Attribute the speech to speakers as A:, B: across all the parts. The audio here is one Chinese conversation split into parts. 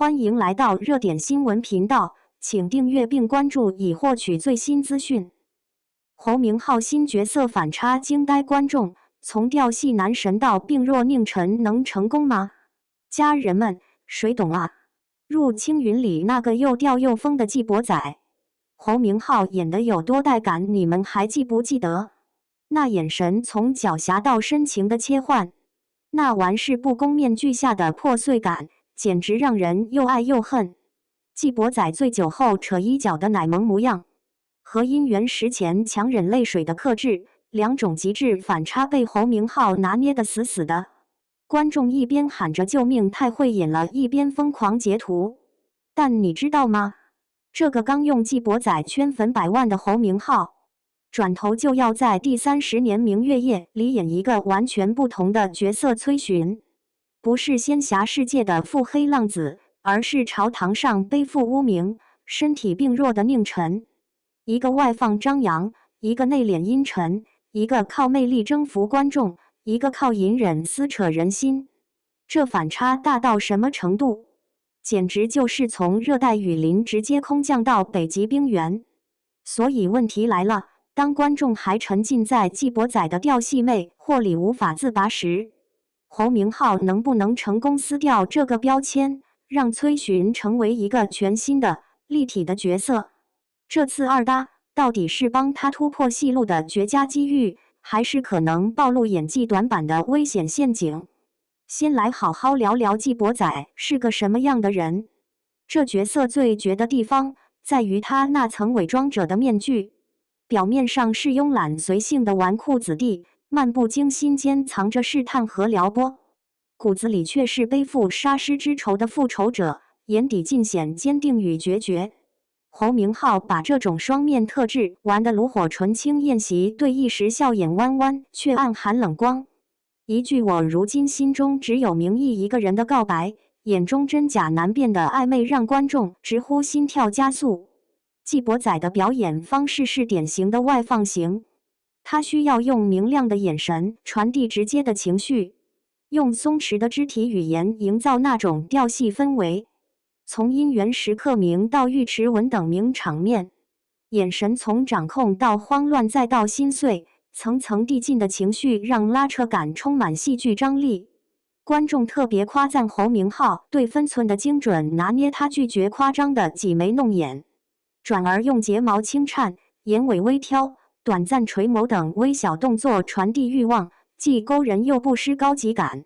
A: 欢迎来到热点新闻频道，请订阅并关注以获取最新资讯。侯明昊新角色反差惊呆观众，从调戏男神到病弱佞臣，能成功吗？家人们，谁懂啊？入青云里那个又吊又疯的季伯仔，侯明昊演得有多带感，你们还记不记得？那眼神从狡黠到深情的切换，那玩世不恭面具下的破碎感，简直让人又爱又恨。季伯仔醉酒后扯衣角的奶萌模样，和姻缘时前强忍泪水的克制，两种极致反差被侯明昊拿捏得死死的。观众一边喊着救命太会演了，一边疯狂截图。但你知道吗？这个刚用季伯仔圈粉100万的侯明昊，转头就要在第30年明月夜里演一个完全不同的角色。崔巡不是仙侠世界的腹黑浪子，而是朝堂上背负污名、身体病弱的佞臣。一个外放张扬，一个内敛阴沉，一个靠魅力征服观众，一个靠隐忍撕扯人心。这反差大到什么程度？简直就是从热带雨林直接空降到北极冰原。所以问题来了，当观众还沉浸在季伯仔的吊戏魅惑里无法自拔时，侯明昊能不能成功撕掉这个标签，让崔巡成为一个全新的立体的角色？这次二搭到底是帮他突破戏路的绝佳机遇，还是可能暴露演技短板的危险陷阱？先来好好聊聊季伯仔是个什么样的人。这角色最绝的地方在于他那层伪装者的面具，表面上是慵懒随性的纨绔子弟，漫不经心间藏着试探和撩拨，骨子里却是背负杀师之仇的复仇者，眼底尽显坚定与决绝。侯明昊把这种双面特质玩得炉火纯青，宴席对弈时笑眼弯弯，却暗含冷光。一句我如今心中只有明义一个人的告白，眼中真假难辨的暧昧让观众直呼心跳加速。季伯仔的表演方式是典型的外放型，他需要用明亮的眼神传递直接的情绪，用松弛的肢体语言营造那种吊戏氛围。从姻缘时刻鸣到尉迟文等名场面，眼神从掌控到慌乱再到心碎，层层递进的情绪让拉扯感充满戏剧张力。观众特别夸赞侯明昊对分寸的精准拿捏，他拒绝夸张的挤眉弄眼，转而用睫毛轻颤、眼尾微挑、短暂垂眸等微小动作传递欲望，既勾人又不失高级感。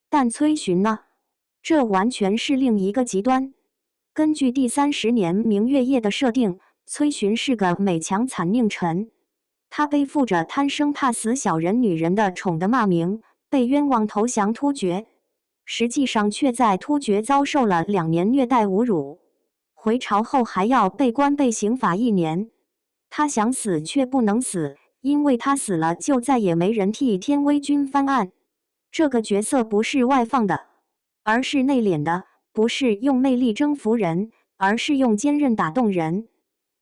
A: 但崔巡呢？这完全是另一个极端。根据第30年明月夜的设定，崔巡是个美强惨佞臣，他背负着贪生怕死小人女人的宠的骂名，被冤枉投降突厥，实际上却在突厥遭受了2年虐待侮辱，回朝后还要被关被刑罚1年。他想死却不能死，因为他死了就再也没人替天威军翻案。这个角色不是外放的，而是内敛的，不是用魅力征服人，而是用坚韧打动人。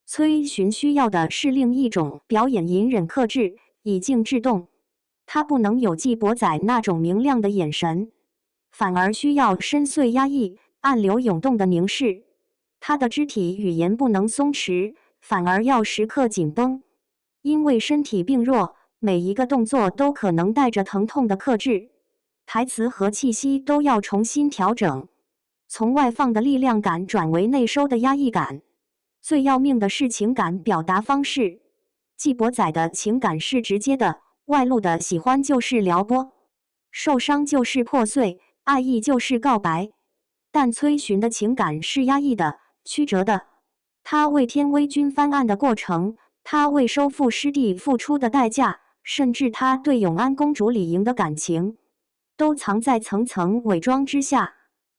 A: 崔巡需要的是另一种表演，隐忍克制，以静制动。他不能有季伯仔那种明亮的眼神，反而需要深邃压抑、暗流涌动的凝视。他的肢体语言不能松弛，反而要时刻紧绷。因为身体病弱，每一个动作都可能带着疼痛的克制，台词和气息都要重新调整，从外放的力量感转为内收的压抑感。最要命的是情感表达方式，季伯仔的情感是直接的，外露的喜欢就是撩拨，受伤就是破碎，爱意就是告白。但崔巡的情感是压抑的、曲折的，他为天威军翻案的过程，他为收复失地付出的代价，甚至他对永安公主李莹的感情，都藏在层层伪装之下。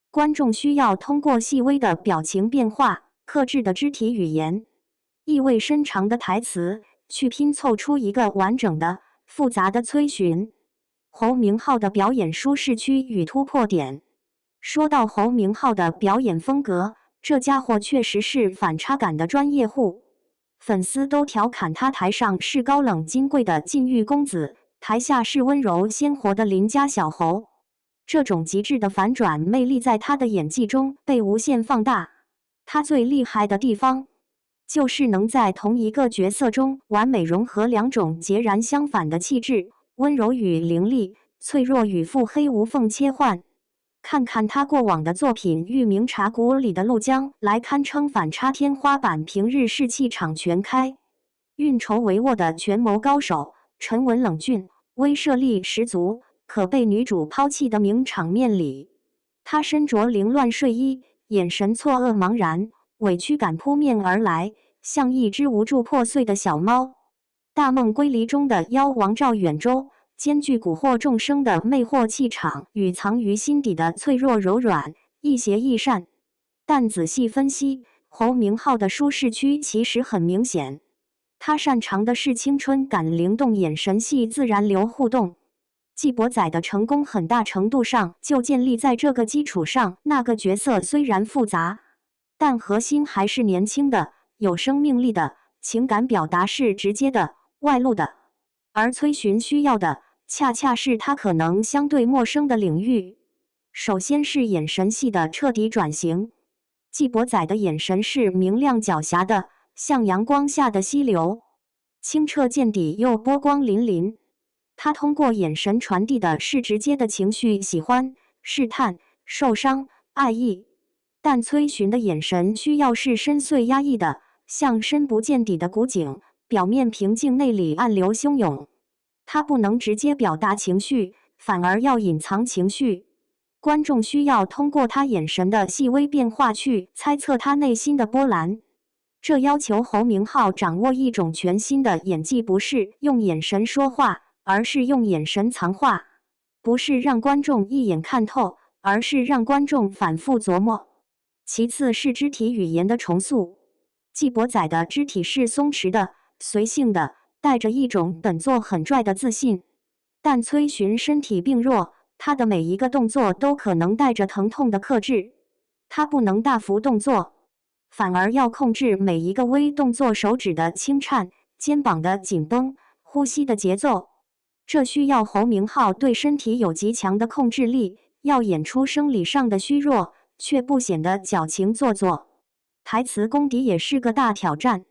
A: 观众需要通过细微的表情变化、克制的肢体语言、意味深长的台词，去拼凑出一个完整的、复杂的崔巡。侯明昊的表演舒适区与突破点。说到侯明昊的表演风格，这家伙确实是反差感的专业户。粉丝都调侃他台上是高冷金贵的禁欲公子，台下是温柔鲜活的邻家小侯。这种极致的反转魅力在他的演技中被无限放大。他最厉害的地方，就是能在同一个角色中完美融合两种截然相反的气质，温柔与凌厉，脆弱与腹黑无缝切换。看看他过往的作品，《玉茗茶谷》里的陆江来堪称反差天花板，平日是气场全开、运筹帷幄的权谋高手，沉稳冷峻，威慑力十足，可被女主抛弃的名场面里，他身着凌乱睡衣，眼神错愕茫然，委屈感扑面而来，像一只无助破碎的小猫。大梦归离中的妖王赵远洲，兼具蛊惑众生的魅惑气场与藏于心底的脆弱柔软，亦邪亦善。但仔细分析，侯明昊的舒适区其实很明显，他擅长的是青春感、灵动眼神戏、自然流互动。纪伯载的成功很大程度上就建立在这个基础上。那个角色虽然复杂，但核心还是年轻的、有生命力的，情感表达是直接的、外露的。而崔寻需要的，恰恰是他可能相对陌生的领域。首先是眼神戏的彻底转型。纪伯载的眼神是明亮狡黠的，像阳光下的溪流，清澈见底又波光粼粼。他通过眼神传递的是直接的情绪，喜欢、试探、受伤、爱意。但崔寻的眼神需要是深邃压抑的，像深不见底的古井，表面平静，内里暗流汹涌。他不能直接表达情绪，反而要隐藏情绪。观众需要通过他眼神的细微变化去猜测他内心的波澜。这要求侯明昊掌握一种全新的演技，不是用眼神说话，而是用眼神藏话；不是让观众一眼看透，而是让观众反复琢磨。其次是肢体语言的重塑。纪伯载的肢体是松弛的、随性的，带着一种本作很拽的自信。但崔寻身体病弱，他的每一个动作都可能带着疼痛的克制。他不能大幅动作，反而要控制每一个微动作，手指的轻颤、肩膀的紧绷、呼吸的节奏。这需要侯明昊对身体有极强的控制力，要演出生理上的虚弱，却不显得矫情做作。台词功底也是个大挑战。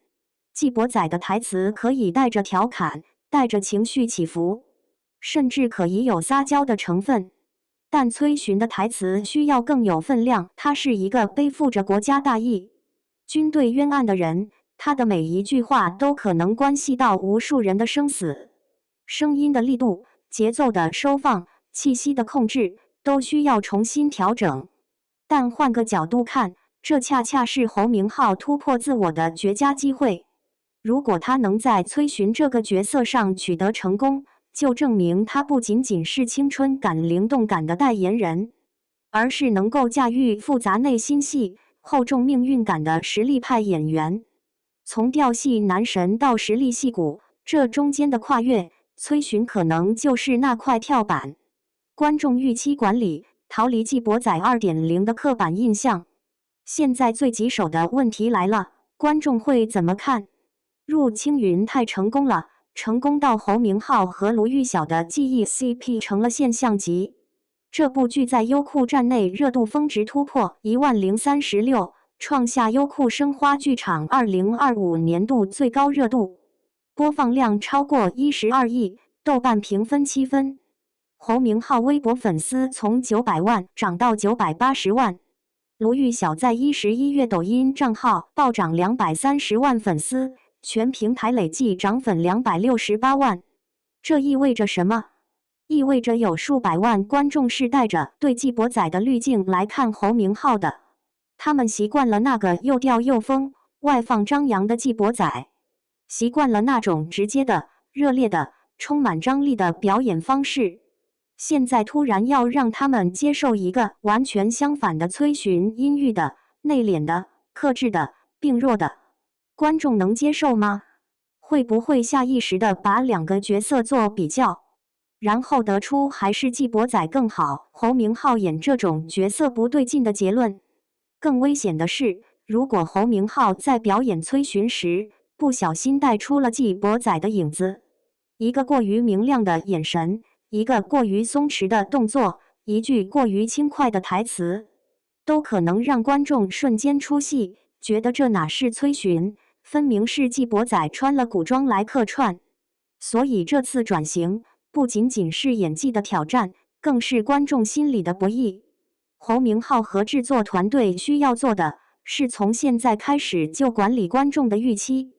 A: 纪伯载的台词可以带着调侃，带着情绪起伏，甚至可以有撒娇的成分。但崔寻的台词需要更有分量，他是一个背负着国家大义、军队冤案的人，他的每一句话都可能关系到无数人的生死。声音的力度、节奏的收放、气息的控制，都需要重新调整。但换个角度看，这恰恰是侯明昊突破自我的绝佳机会。如果他能在崔寻这个角色上取得成功，就证明他不仅仅是青春感、灵动感的代言人，而是能够驾驭复杂内心戏、厚重命运感的实力派演员。从调戏男神到实力戏骨，这中间的跨越，崔寻可能就是那块跳板。观众预期管理，逃离纪伯载 2.0 的刻板印象。现在最棘手的问题来了，观众会怎么看？入青云太成功了，成功到侯明昊和卢玉晓的记忆 CP 成了现象级。这部剧在优酷站内热度峰值突破10036，创下优酷生花剧场2025年度最高热度，播放量超过12亿，豆瓣评分7分。侯明昊微博粉丝从900万涨到980万。卢玉晓在11月抖音账号暴涨230万粉丝，全平台累计涨粉268万。这意味着什么？意味着有数百万观众是带着对纪伯载的滤镜来看侯明昊的。他们习惯了那个又吊又疯、外放张扬的纪伯载，习惯了那种直接的、热烈的、充满张力的表演方式。现在突然要让他们接受一个完全相反的崔寻，阴郁的、内敛的、克制的、病弱的，观众能接受吗？会不会下意识地把两个角色做比较，然后得出还是纪伯载更好，侯明昊演这种角色不对劲的结论？更危险的是，如果侯明昊在表演崔寻时不小心带出了纪伯载的影子，一个过于明亮的眼神，一个过于松弛的动作，一句过于轻快的台词，都可能让观众瞬间出戏，觉得这哪是崔巡，分明是季博仔穿了古装来客串。所以这次转型不仅仅是演技的挑战，更是观众心理的博弈。侯明昊和制作团队需要做的是从现在开始就管理观众的预期，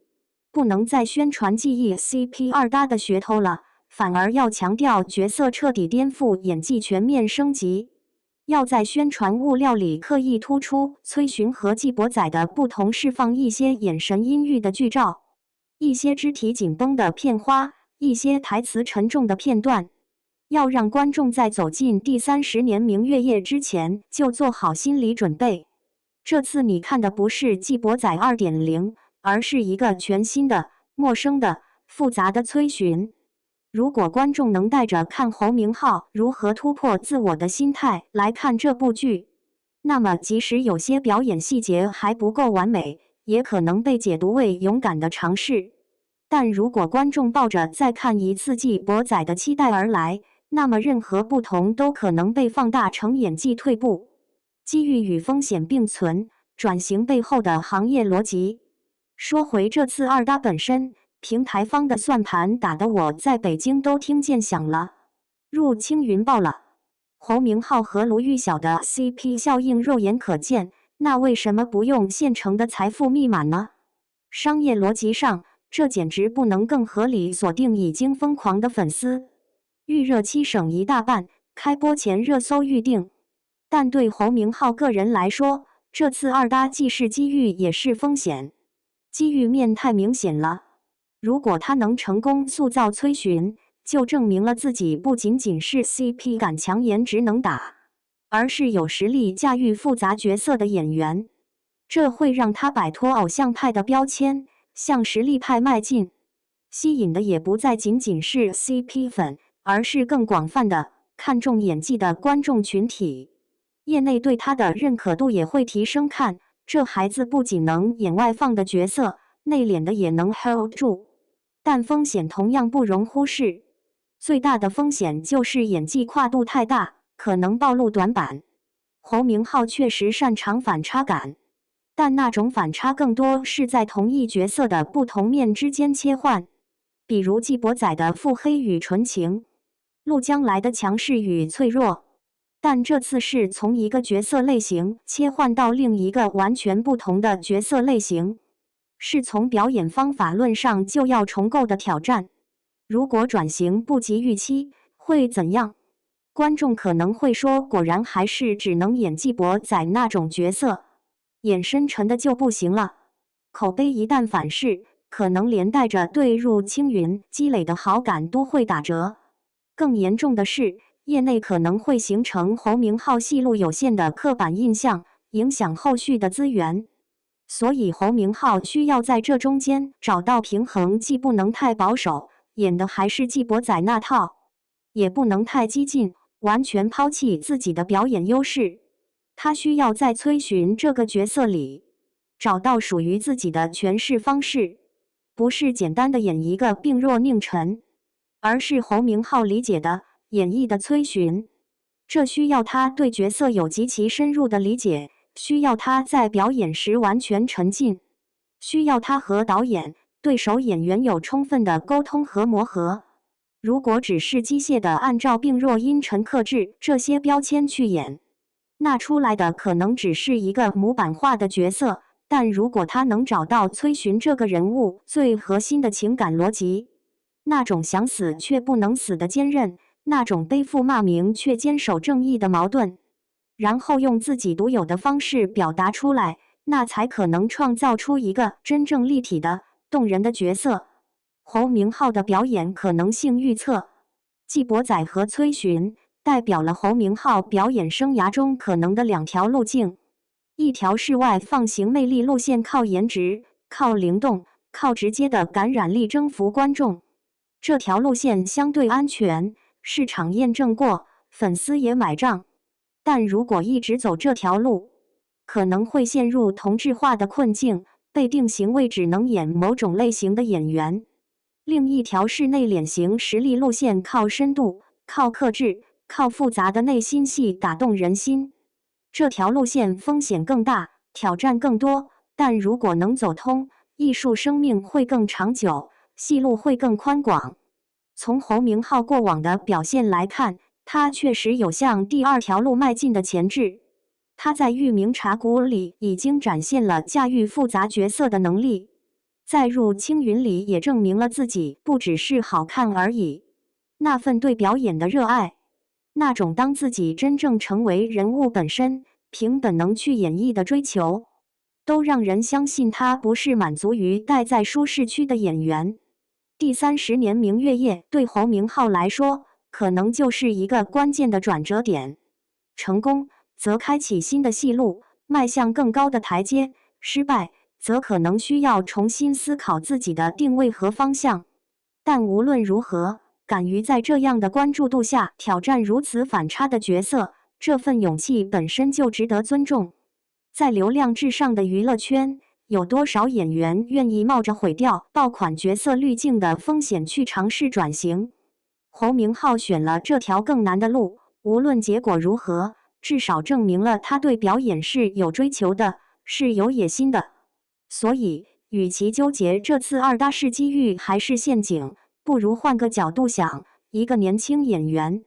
A: 不能再宣传记忆 CP 二搭的噱头了，反而要强调角色彻底颠覆，演技全面升级。要在宣传物料里刻意突出崔巡和季博仔的不同，释放一些眼神阴郁的剧照，一些肢体紧绷的片花，一些台词沉重的片段，要让观众在走进第30年明月夜之前就做好心理准备。这次你看的不是季博仔 2.0， 而是一个全新的、陌生的、复杂的崔巡。如果观众能带着看侯明昊如何突破自我的心态来看这部剧，那么即使有些表演细节还不够完美，也可能被解读为勇敢的尝试。但如果观众抱着再看一次季博仔的期待而来，那么任何不同都可能被放大成演技退步。机遇与风险并存，转型背后的行业逻辑。说回这次二搭本身，平台方的算盘打得我在北京都听见响了，入青云爆了。侯明昊和卢玉晓的 CP 效应肉眼可见，那为什么不用现成的财富密码呢？商业逻辑上，这简直不能更合理。锁定已经疯狂的粉丝，预热期省一大半，开播前热搜预定。但对侯明昊个人来说，这次二搭既是机遇也是风险。机遇面太明显了，如果他能成功塑造崔巡，就证明了自己不仅仅是 CP 感强、颜值能打，而是有实力驾驭复杂角色的演员。这会让他摆脱偶像派的标签，向实力派迈进，吸引的也不再仅仅是 CP 粉，而是更广泛的看重演技的观众群体。业内对他的认可度也会提升，看这孩子不仅能演外放的角色，内敛的也能 hold 住。但风险同样不容忽视，最大的风险就是演技跨度太大，可能暴露短板。侯明昊确实擅长反差感，但那种反差更多是在同一角色的不同面之间切换，比如季博仔的腹黑与纯情，陆将来的强势与脆弱。但这次是从一个角色类型切换到另一个完全不同的角色类型，是从表演方法论上就要重构的挑战。如果转型不及预期，会怎样？观众可能会说，果然还是只能演季博仔那种角色，演深沉的就不行了。口碑一旦反噬，可能连带着对入青云积累的好感都会打折。更严重的是，业内可能会形成侯明昊戏路有限的刻板印象，影响后续的资源。所以侯明昊需要在这中间找到平衡，既不能太保守，演的还是季博仔那套，也不能太激进，完全抛弃自己的表演优势。他需要在崔巡这个角色里找到属于自己的诠释方式，不是简单的演一个病弱佞臣，而是侯明昊理解的演绎的崔巡。这需要他对角色有极其深入的理解，需要他在表演时完全沉浸，需要他和导演、对手演员有充分的沟通和磨合。如果只是机械的按照病弱、阴沉、克制这些标签去演，那出来的可能只是一个模板化的角色。但如果他能找到崔巡这个人物最核心的情感逻辑，那种想死却不能死的坚韧，那种背负骂名却坚守正义的矛盾，然后用自己独有的方式表达出来，那才可能创造出一个真正立体的、动人的角色。侯明昊的表演可能性预测，季博仔和崔巡代表了侯明昊表演生涯中可能的两条路径。一条是外放型魅力路线，靠颜值、靠灵动、靠直接的感染力征服观众。这条路线相对安全，市场验证过，粉丝也买账。但如果一直走这条路，可能会陷入同质化的困境，被定型为只能演某种类型的演员。另一条是内敛型实力路线，靠深度、靠克制、靠复杂的内心戏打动人心。这条路线风险更大，挑战更多，但如果能走通，艺术生命会更长久，戏路会更宽广。从侯明昊过往的表现来看，他确实有向第二条路迈进的潜质。他在《玉明茶谷》里已经展现了驾驭复杂角色的能力，在《入青云》里也证明了自己不只是好看而已。那份对表演的热爱，那种当自己真正成为人物本身，凭本能去演绎的追求，都让人相信他不是满足于待在舒适区的演员。第30年明月夜对侯明昊来说，可能就是一个关键的转折点。成功则开启新的戏路，迈向更高的台阶；失败则可能需要重新思考自己的定位和方向。但无论如何，敢于在这样的关注度下挑战如此反差的角色，这份勇气本身就值得尊重。在流量至上的娱乐圈，有多少演员愿意冒着毁掉爆款角色滤镜的风险去尝试转型？侯明昊选了这条更难的路，无论结果如何，至少证明了他对表演是有追求的，是有野心的。所以，与其纠结这次二搭是机遇还是陷阱，不如换个角度想，一个年轻演员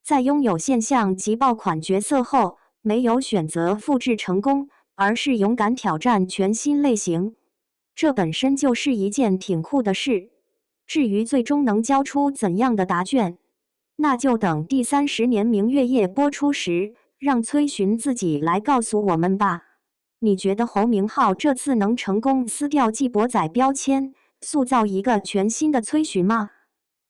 A: 在拥有现象级爆款角色后，没有选择复制成功，而是勇敢挑战全新类型，这本身就是一件挺酷的事。至于最终能交出怎样的答卷，那就等第30年明月夜播出时，让崔巡自己来告诉我们吧。你觉得侯明昊这次能成功撕掉季博仔标签，塑造一个全新的崔巡吗？